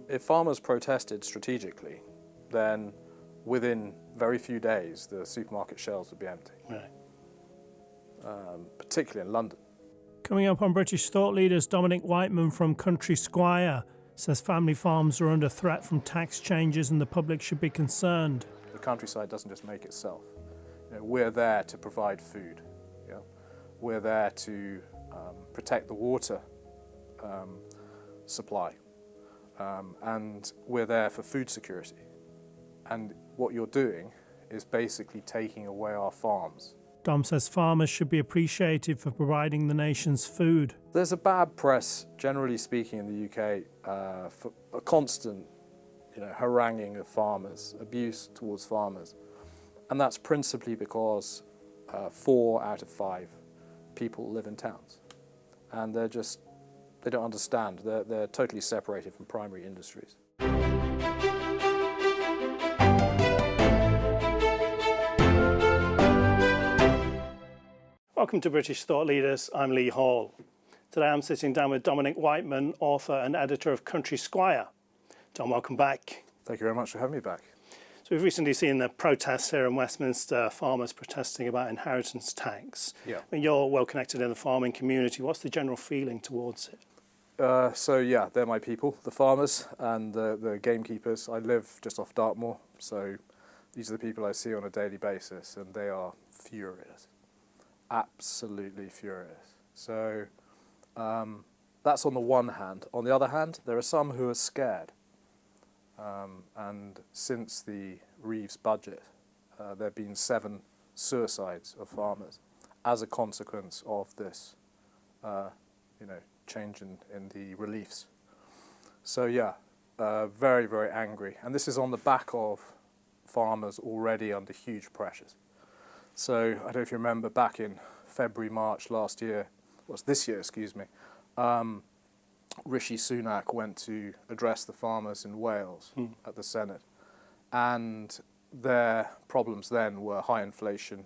If farmers protested strategically, then within very few days the supermarket shelves would be empty, Right. Particularly in London. Coming up on British Thought Leaders, Dominic Wightman from Country Squire says family farms are under threat from tax changes and the public should be concerned. The countryside doesn't just make itself. We're there to provide food. We're there to protect the water supply, and we're there for food security. And what you're doing is basically taking away our farms. Dom says farmers should be appreciated for providing the nation's food. There's a bad press, generally speaking, in the UK for a constant haranguing of farmers, abuse towards farmers. And that's principally because 4 out of 5 people live in towns. And they don't understand. They're totally separated from primary industries. Welcome to British Thought Leaders. I'm Lee Hall. Today I'm sitting down with Dominic Wightman, author and editor of Country Squire. Dom, welcome back. Thank you very much for having me back. So we've recently seen the protests here in Westminster, farmers protesting about inheritance tax. Yeah. I mean, you're well connected in the farming community. What's the general feeling towards it? They're my people, the farmers and the gamekeepers. I live just off Dartmoor, so these are the people I see on a daily basis, and they are furious. Absolutely furious. So that's on the one hand. On the other hand, there are some who are scared. And since the Reeves budget, there have been 7 suicides of farmers as a consequence of this, change in the reliefs. So very, very angry. And this is on the back of farmers already under huge pressures. So I don't know if you remember back in February, March this year, Rishi Sunak went to address the farmers in Wales at the Senate. And their problems then were high inflation,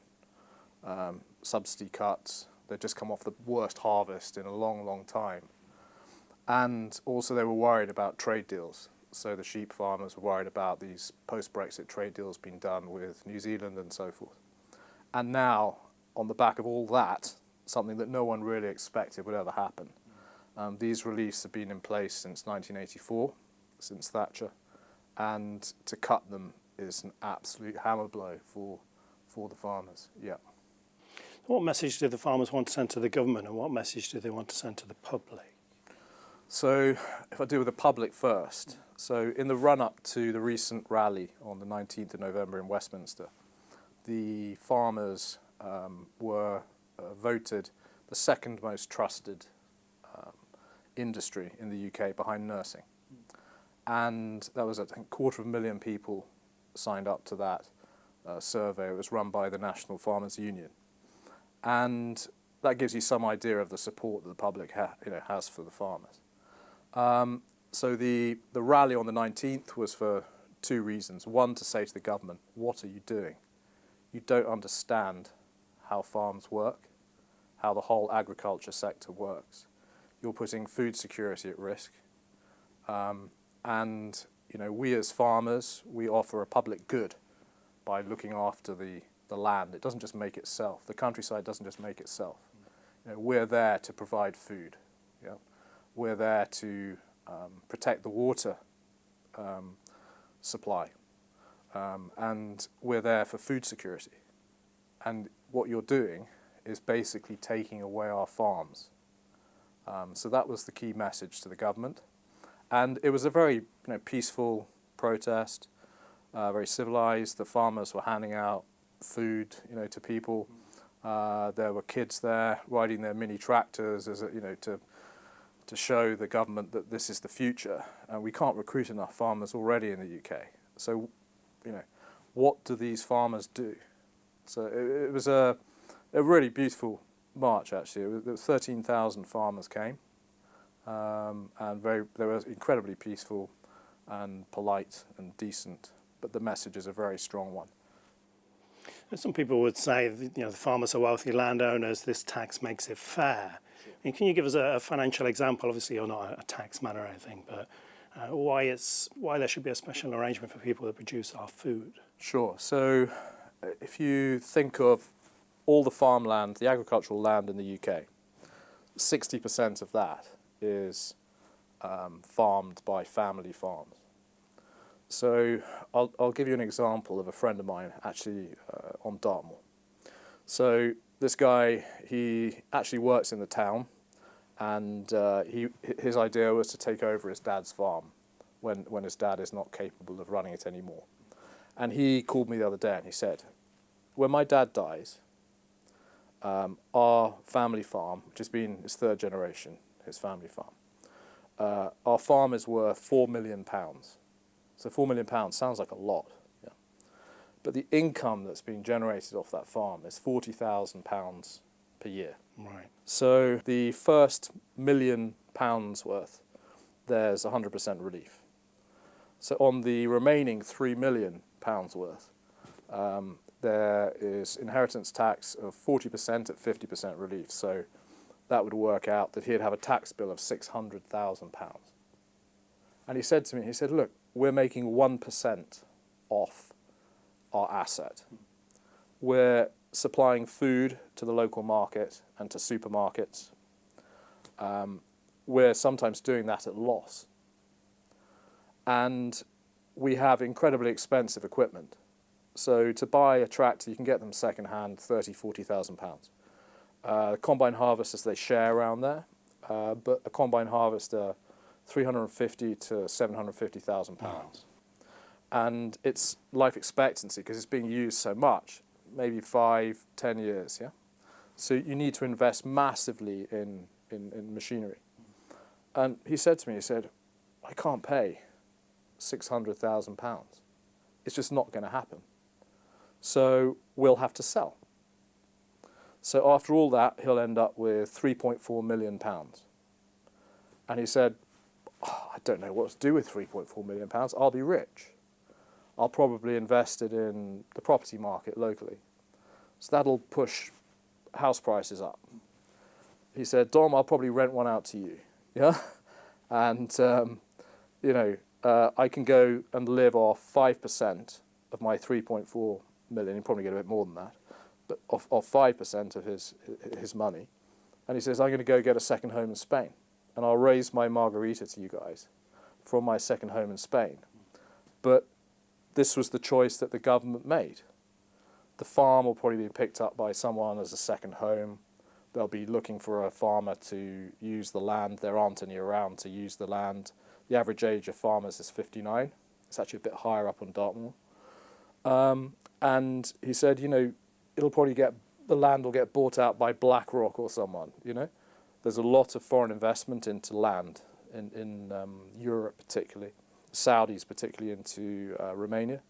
subsidy cuts. They'd just come off the worst harvest in a long, long time. And also they were worried about trade deals. So the sheep farmers were worried about these post-Brexit trade deals being done with New Zealand and so forth. And now, on the back of all that, something that no one really expected would ever happen, these reliefs have been in place since 1984, since Thatcher, and to cut them is an absolute hammer blow for the farmers. Yeah. What message do the farmers want to send to the government, and what message do they want to send to the public? So if I deal with the public first, so in the run-up to the recent rally on the 19th of November in Westminster, the farmers were voted the second most trusted industry in the UK behind nursing. And that was, I think, 250,000 people signed up to that survey. It was run by the National Farmers Union. And that gives you some idea of the support that the public has for the farmers. So the rally on the 19th was for 2 reasons. One, to say to the government, what are you doing? You don't understand how farms work, how the whole agriculture sector works. You're putting food security at risk. And we as farmers, we offer a public good by looking after the land. It doesn't just make itself. The countryside doesn't just make itself. We're there to provide food. Yeah? We're there to protect the water supply. And we're there for food security. And what you're doing is basically taking away our farms. So that was the key message to the government. And it was a very peaceful protest, very civilized. The farmers were handing out food to people. There were kids there riding their mini tractors as to show the government that this is the future. And we can't recruit enough farmers already in the UK. So what do these farmers do? So it was a really beautiful march, actually. There were 13,000 farmers came, and they were incredibly peaceful and polite and decent, but the message is a very strong one. Some people would say that, the farmers are wealthy landowners, this tax makes it fair. And can you give us a financial example? Obviously you're not a tax man or anything, but why there should be a special arrangement for people that produce our food. Sure. So if you think of all the farmland, the agricultural land in the UK, 60% of that is farmed by family farms. So I'll give you an example of a friend of mine actually on Dartmoor. So this guy, he actually works in the town, and his idea was to take over his dad's farm when his dad is not capable of running it anymore. And he called me the other day and he said, when my dad dies, our family farm, which has been his third generation, his family farm, our farm is worth £4 million. So £4 million sounds like a lot, yeah. But the income that's being generated off that farm is £40,000 per year. Right. So the first £1 million worth, there's 100% relief. So on the remaining £3 million worth, there is inheritance tax of 40% at 50% relief. So that would work out that he'd have a tax bill of £600,000. And he said to me, he said, look, we're making 1% off our asset. We're supplying food to the local market and to supermarkets. We're sometimes doing that at loss. And we have incredibly expensive equipment. So to buy a tractor, you can get them second-hand, £30,000, £40,000. Combine harvesters, they share around there, but a combine harvester, £350,000 to £750,000. And its life expectancy, because it's being used so much, maybe 5-10 years, yeah? So you need to invest massively in machinery. And he said to me, he said, I can't pay £600,000. It's just not going to happen. So we'll have to sell. So after all that, he'll end up with £3.4 million. And he said, oh, I don't know what to do with £3.4 million. I'll be rich. I'll probably invest it in the property market locally. So that'll push house prices up. He said, Dom, I'll probably rent one out to you. Yeah? And, I can go and live off 5% of my 3.4 million. He'll probably get a bit more than that, but off 5% of his money. And he says, I'm going to go get a second home in Spain, and I'll raise my margarita to you guys from my second home in Spain. But this was the choice that the government made. The farm will probably be picked up by someone as a second home. They'll be looking for a farmer to use the land. There aren't any around to use the land. The average age of farmers is 59. It's actually a bit higher up on Dartmoor. And he said, it'll probably the land will get bought out by BlackRock or someone, There's a lot of foreign investment into land in Europe particularly, Saudis particularly into Romania,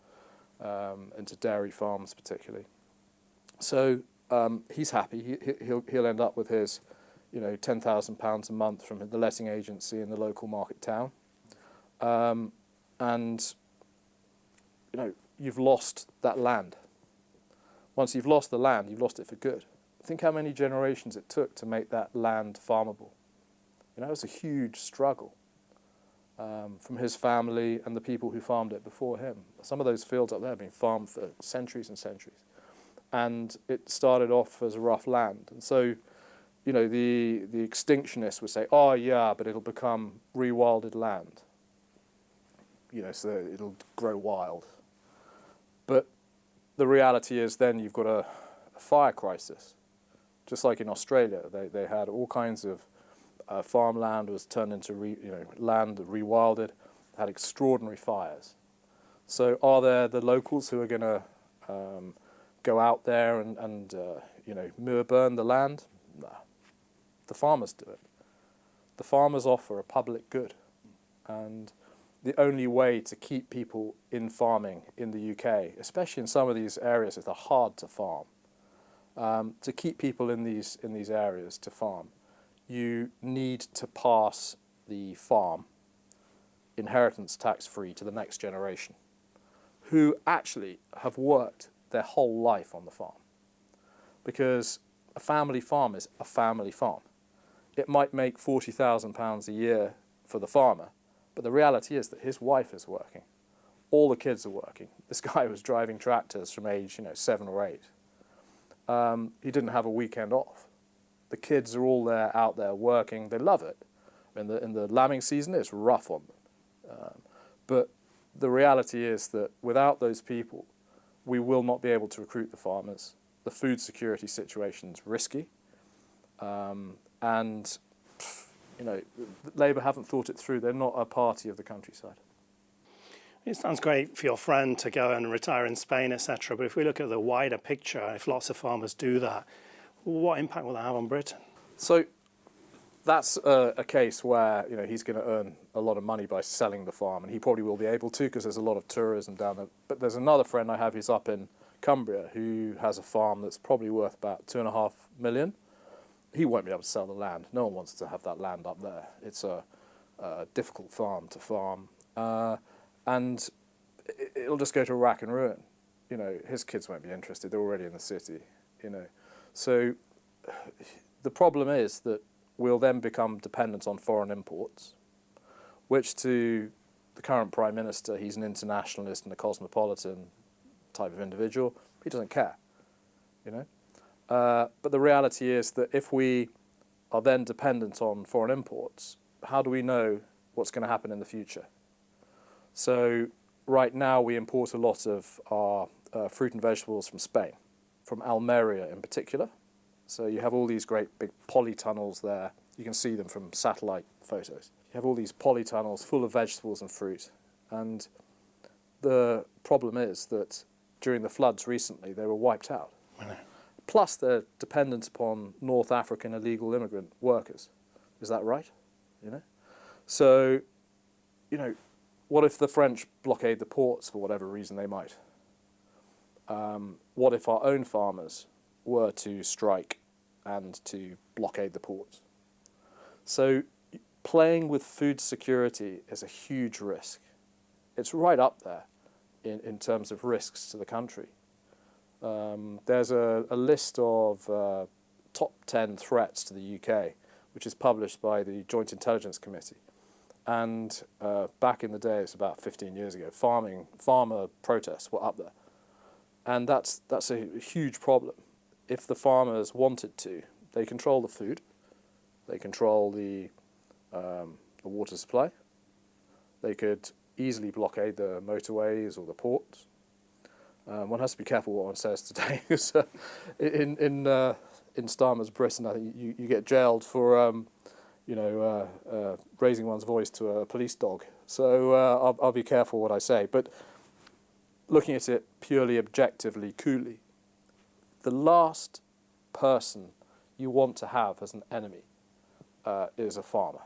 into dairy farms particularly. So he's happy. He'll end up with his, £10,000 a month from the letting agency in the local market town. And you've lost that land. Once you've lost the land, you've lost it for good. Think how many generations it took to make that land farmable. It was a huge struggle from his family and the people who farmed it before him. Some of those fields up there have been farmed for centuries and centuries. And it started off as rough land. And so, the extinctionists would say, oh yeah, but it'll become rewilded land. So it'll grow wild. But the reality is then you've got a fire crisis. Just like in Australia, they had all kinds of farmland was turned into land rewilded, had extraordinary fires. So are there the locals who are going to go out there and burn the land? No. The farmers do it. The farmers offer a public good. And the only way to keep people in farming in the UK, especially in some of these areas that are hard to farm, to keep people in these areas to farm, you need to pass the farm inheritance tax-free to the next generation, who actually have worked their whole life on the farm. Because a family farm is a family farm. It might make £40,000 a year for the farmer, But the reality is that his wife is working. All the kids are working. This guy was driving tractors from age 7 or 8. He didn't have a weekend off. The kids are all there, out there working. They love it. In the lambing season, it's rough on them. But the reality is that without those people, we will not be able to recruit the farmers. The food security situation's risky. And Labour haven't thought it through. They're not a party of the countryside. It sounds great for your friend to go and retire in Spain, etc. But if we look at the wider picture, if lots of farmers do that, what impact will that have on Britain? So that's a case where he's going to earn a lot of money by selling the farm, and he probably will be able to because there's a lot of tourism down there. But there's another friend I have who's up in Cumbria who has a farm that's probably worth about $2.5 million. He won't be able to sell the land. No one wants to have that land up there. It's a difficult farm to farm, and it'll just go to rack and ruin. His kids won't be interested. They're already in the city. So the problem is that we'll then become dependent on foreign imports, which to the current Prime Minister, he's an internationalist and a cosmopolitan type of individual. He doesn't care, But the reality is that if we are then dependent on foreign imports, how do we know what's going to happen in the future? So right now we import a lot of our fruit and vegetables from Spain, from Almeria in particular. So you have all these great big polytunnels there. You can see them from satellite photos. You have all these polytunnels full of vegetables and fruit. And the problem is that during the floods recently, they were wiped out. Plus, they're dependent upon North African illegal immigrant workers. Is that right? So, what if the French blockade the ports for whatever reason they might? What if our own farmers were to strike and to blockade the ports? So, playing with food security is a huge risk. It's right up there in terms of risks to the country. There's a list of top 10 threats to the UK, which is published by the Joint Intelligence Committee. And back in the day, it's about 15 years ago, farmer protests were up there. And that's a huge problem. If the farmers wanted to, they control the food, they control the water supply, they could easily blockade the motorways or the ports. One has to be careful what one says today, because in Starmer's Britain, I think you get jailed for raising one's voice to a police dog. So I'll be careful what I say. But looking at it purely objectively, coolly, the last person you want to have as an enemy is a farmer.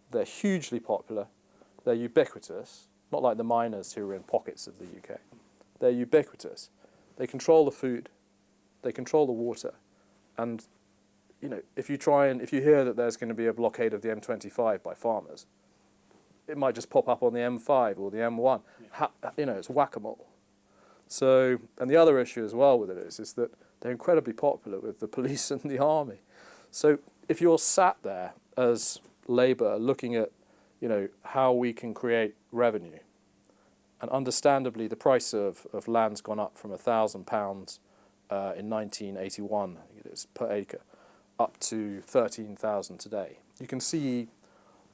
They're hugely popular. They're ubiquitous, not like the miners who are in pockets of the UK. They're ubiquitous. They control the food. They control the water. And, if you hear that there's going to be a blockade of the M25 by farmers, it might just pop up on the M5 or the M1. Yeah. It's whack-a-mole. So, and the other issue as well with it is that they're incredibly popular with the police and the army. So if you're sat there as Labour looking at, how we can create revenue, and understandably the price of land's gone up from £1,000 in 1981, I think it is, per acre, up to 13,000 today. You can see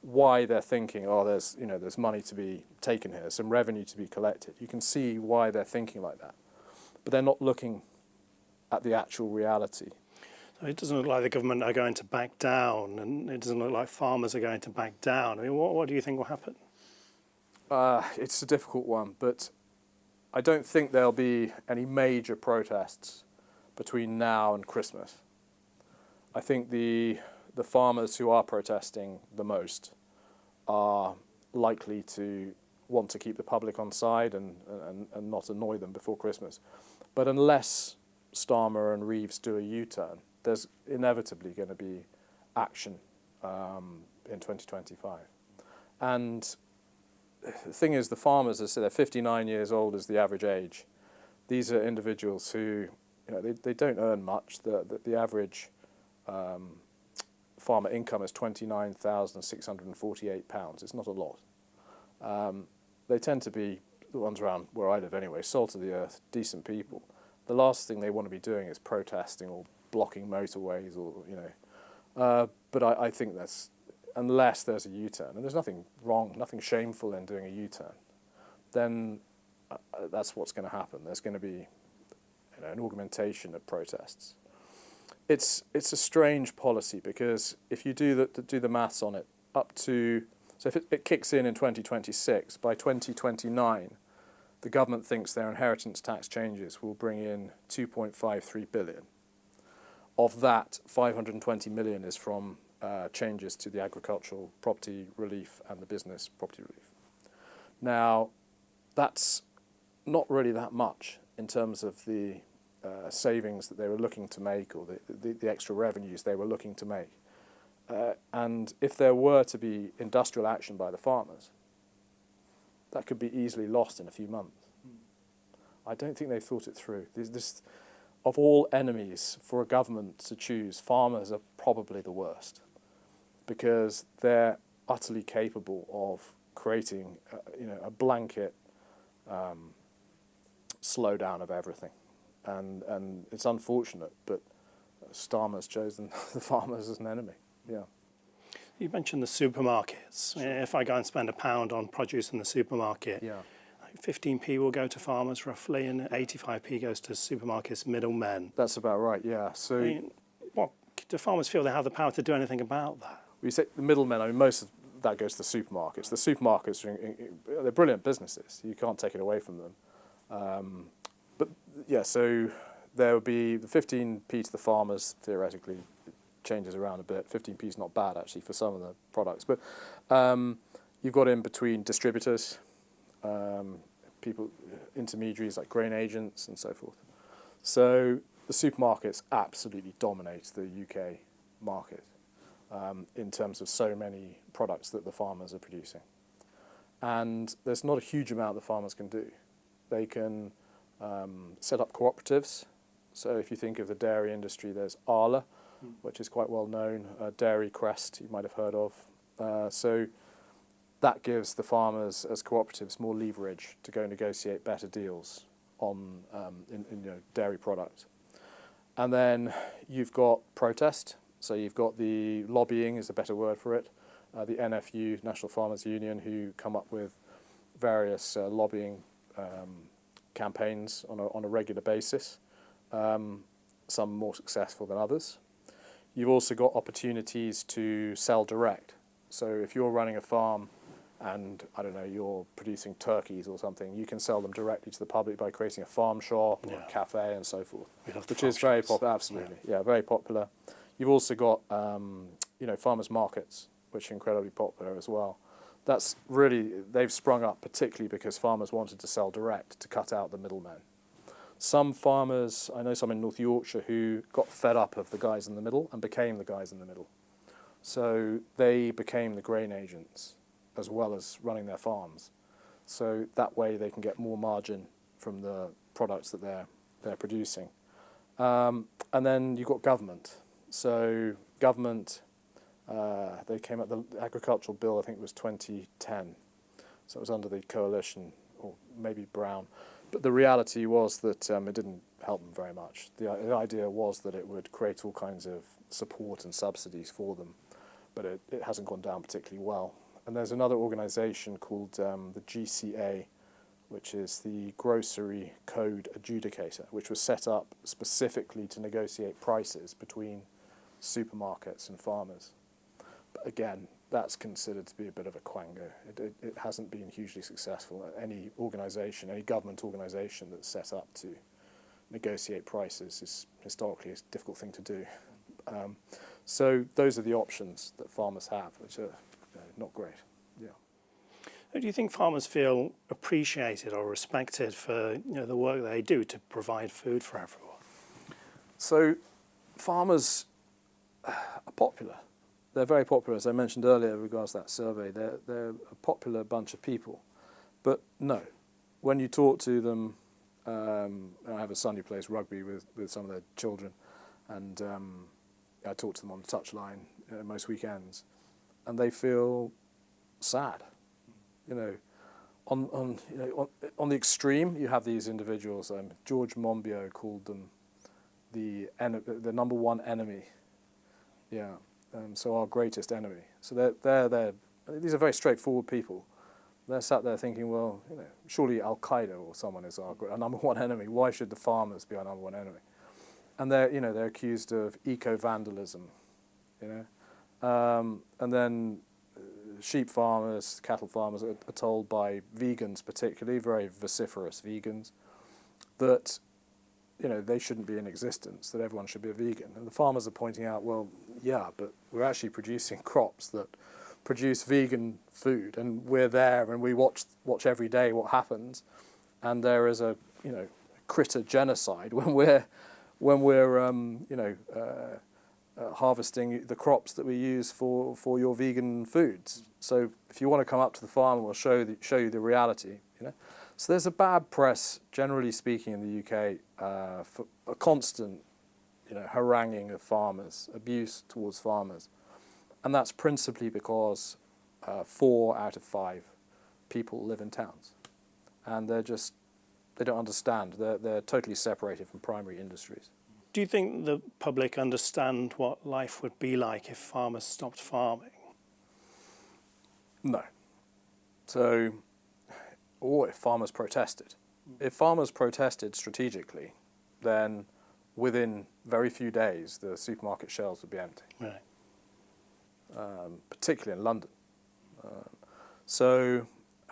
why they're thinking, there's money to be taken here, some revenue to be collected. You can see why they're thinking like that. But they're not looking at the actual reality. So it doesn't look like the government are going to back down, and it doesn't look like farmers are going to back down. I mean, what do you think will happen? It's a difficult one, but I don't think there'll be any major protests between now and Christmas. I think the farmers who are protesting the most are likely to want to keep the public on side and not annoy them before Christmas. But unless Starmer and Reeves do a U-turn, there's inevitably going to be action in 2025. And the thing is, the farmers, as I said, they're 59 years old is the average age. These are individuals who, they don't earn much. The average farmer income is £29,648. It's not a lot. they tend to be the ones around where I live anyway, salt of the earth, decent people. The last thing they want to be doing is protesting or blocking motorways or, but I think that's, unless there's a U-turn, and there's nothing wrong, nothing shameful in doing a U-turn, then that's what's going to happen. There's going to be an augmentation of protests. It's a strange policy because if you do the maths on it, up to, so if it kicks in 2026, by 2029, the government thinks their inheritance tax changes will bring in 2.53 billion. Of that, 520 million is from changes to the agricultural property relief and the business property relief. Now, that's not really that much in terms of the savings that they were looking to make, or the extra revenues they were looking to make. And if there were to be industrial action by the farmers, that could be easily lost in a few months. I don't think they thought it through. Of all enemies for a government to choose, farmers are probably the worst, because they're utterly capable of creating a blanket slowdown of everything. And it's unfortunate, but Starmer's chosen the farmers as an enemy. Yeah. You mentioned the supermarkets. If I go and spend £1 on produce in the supermarket, 15p will go to farmers roughly, and 85p goes to supermarkets middlemen. That's about right. Yeah. So, what do farmers feel they have the power to do anything about that? We say the middlemen. I mean, most of that goes to the supermarkets. The supermarkets they're brilliant businesses. You can't take it away from them. But yeah, so there would be the 15p to the farmers. Theoretically, it changes around a bit. 15p is not bad actually for some of the products, but you've got in between distributors, people, intermediaries like grain agents and so forth. So the supermarkets absolutely dominate the UK market in terms of so many products that the farmers are producing. And there's not a huge amount the farmers can do. They can set up cooperatives. So if you think of the dairy industry, there's Arla, which is quite well known, Dairy Crest, you might have heard of. So that gives the farmers as cooperatives more leverage to go negotiate better deals on dairy product. And then you've got protest. So you've got the lobbying is a better word for it. The NFU, National Farmers Union, who come up with various lobbying campaigns on a regular basis, some more successful than others. You've also got opportunities to sell direct. So if you're running a farm and, I don't know, you're producing turkeys or something, you can sell them directly to the public by creating a farm shop or a cafe and so forth, which is very popular. Absolutely, yeah, very popular. You've also got, farmers markets, which are incredibly popular as well. That's really, they've sprung up particularly because farmers wanted to sell direct to cut out the middlemen. Some farmers, I know some in North Yorkshire, who got fed up of the guys in the middle and became the guys in the middle. So they became the grain agents as well as running their farms. So that way they can get more margin from the products that they're producing. And then you've got government. So government, they came up, the agricultural bill, I think it was 2010. So it was under the coalition, or maybe Brown. But the reality was that it didn't help them very much. The idea was that it would create all kinds of support and subsidies for them, but it hasn't gone down particularly well. And there's another organisation called the GCA, which is the Grocery Code Adjudicator, which was set up specifically to negotiate prices between supermarkets and farmers. But again, that's considered to be a bit of a quango. It hasn't been hugely successful. Any organisation, any government organisation that's set up to negotiate prices is historically a difficult thing to do. So those are the options that farmers have, which are not great. Yeah. Do you think farmers feel appreciated or respected for the work they do to provide food for everyone? So farmers are popular. They're very popular, as I mentioned earlier in regards to that survey. They're a popular bunch of people. But no, when you talk to them, I have a son who plays rugby with some of their children, and I talk to them on the touchline most weekends, and they feel sad. on the extreme, you have these individuals. George Monbiot called them the number one enemy. Yeah. So our greatest enemy. So they're these are very straightforward people. They're sat there thinking, well, surely Al Qaeda or someone is our number one enemy. Why should the farmers be our number one enemy? And they're accused of eco-vandalism, and then sheep farmers, cattle farmers are told by vegans, particularly very vociferous vegans, that they shouldn't be in existence, that everyone should be a vegan. And the farmers are pointing out, well, yeah, but we're actually producing crops that produce vegan food, and we're there and we watch every day what happens, and there is a critter genocide when we're harvesting the crops that we use for your vegan foods. So if you want to come up to the farm, we'll show you the reality. So there's a bad press, generally speaking, in the UK for a constant haranguing of farmers, abuse towards farmers. And that's principally because 4 out of 5 people live in towns. And they don't understand. They're totally separated from primary industries. Do you think the public understand what life would be like if farmers stopped farming? No. Or if farmers protested. If farmers protested strategically, then within very few days the supermarket shelves would be empty. Right. Particularly in London.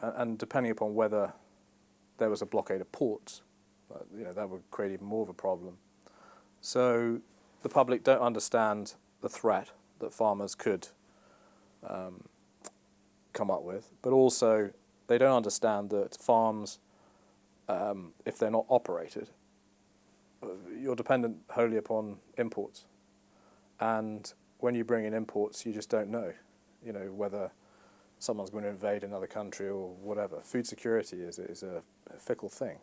And depending upon whether there was a blockade of ports, that would create even more of a problem. So the public don't understand the threat that farmers could come up with, but also they don't understand that farms, if they're not operated, you're dependent wholly upon imports. And when you bring in imports, you just don't know, whether someone's going to invade another country or whatever. Food security is a fickle thing.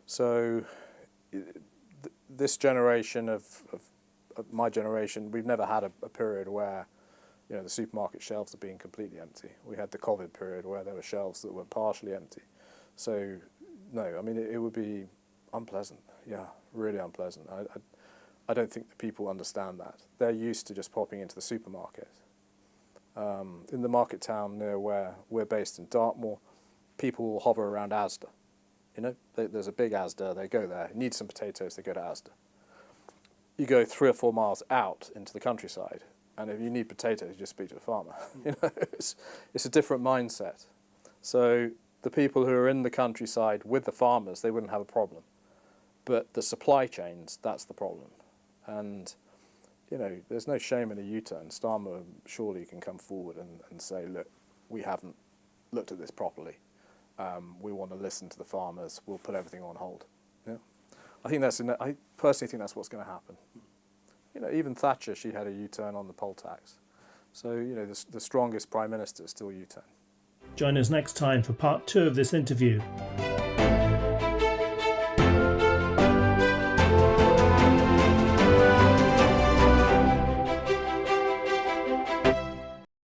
So this generation of my generation, we've never had a period where the supermarket shelves are being completely empty. We had the COVID period where there were shelves that were partially empty. So no, it would be unpleasant. Yeah, really unpleasant. I don't think the people understand that. They're used to just popping into the supermarket. In the market town near where we're based in Dartmoor, people will hover around Asda. There's a big Asda, they go there, need some potatoes, they go to Asda. You go 3 or 4 miles out into the countryside, and if you need potatoes, you just speak to the farmer. It's a different mindset. So the people who are in the countryside with the farmers, they wouldn't have a problem. But the supply chains, that's the problem. And there's no shame in a U-turn. Starmer surely can come forward and say, look, we haven't looked at this properly. We want to listen to the farmers. We'll put everything on hold. Yeah, I personally think that's what's going to happen. Even Thatcher, she had a U-turn on the poll tax. So the strongest prime minister still U-turn. Join us next time for part 2 of this interview.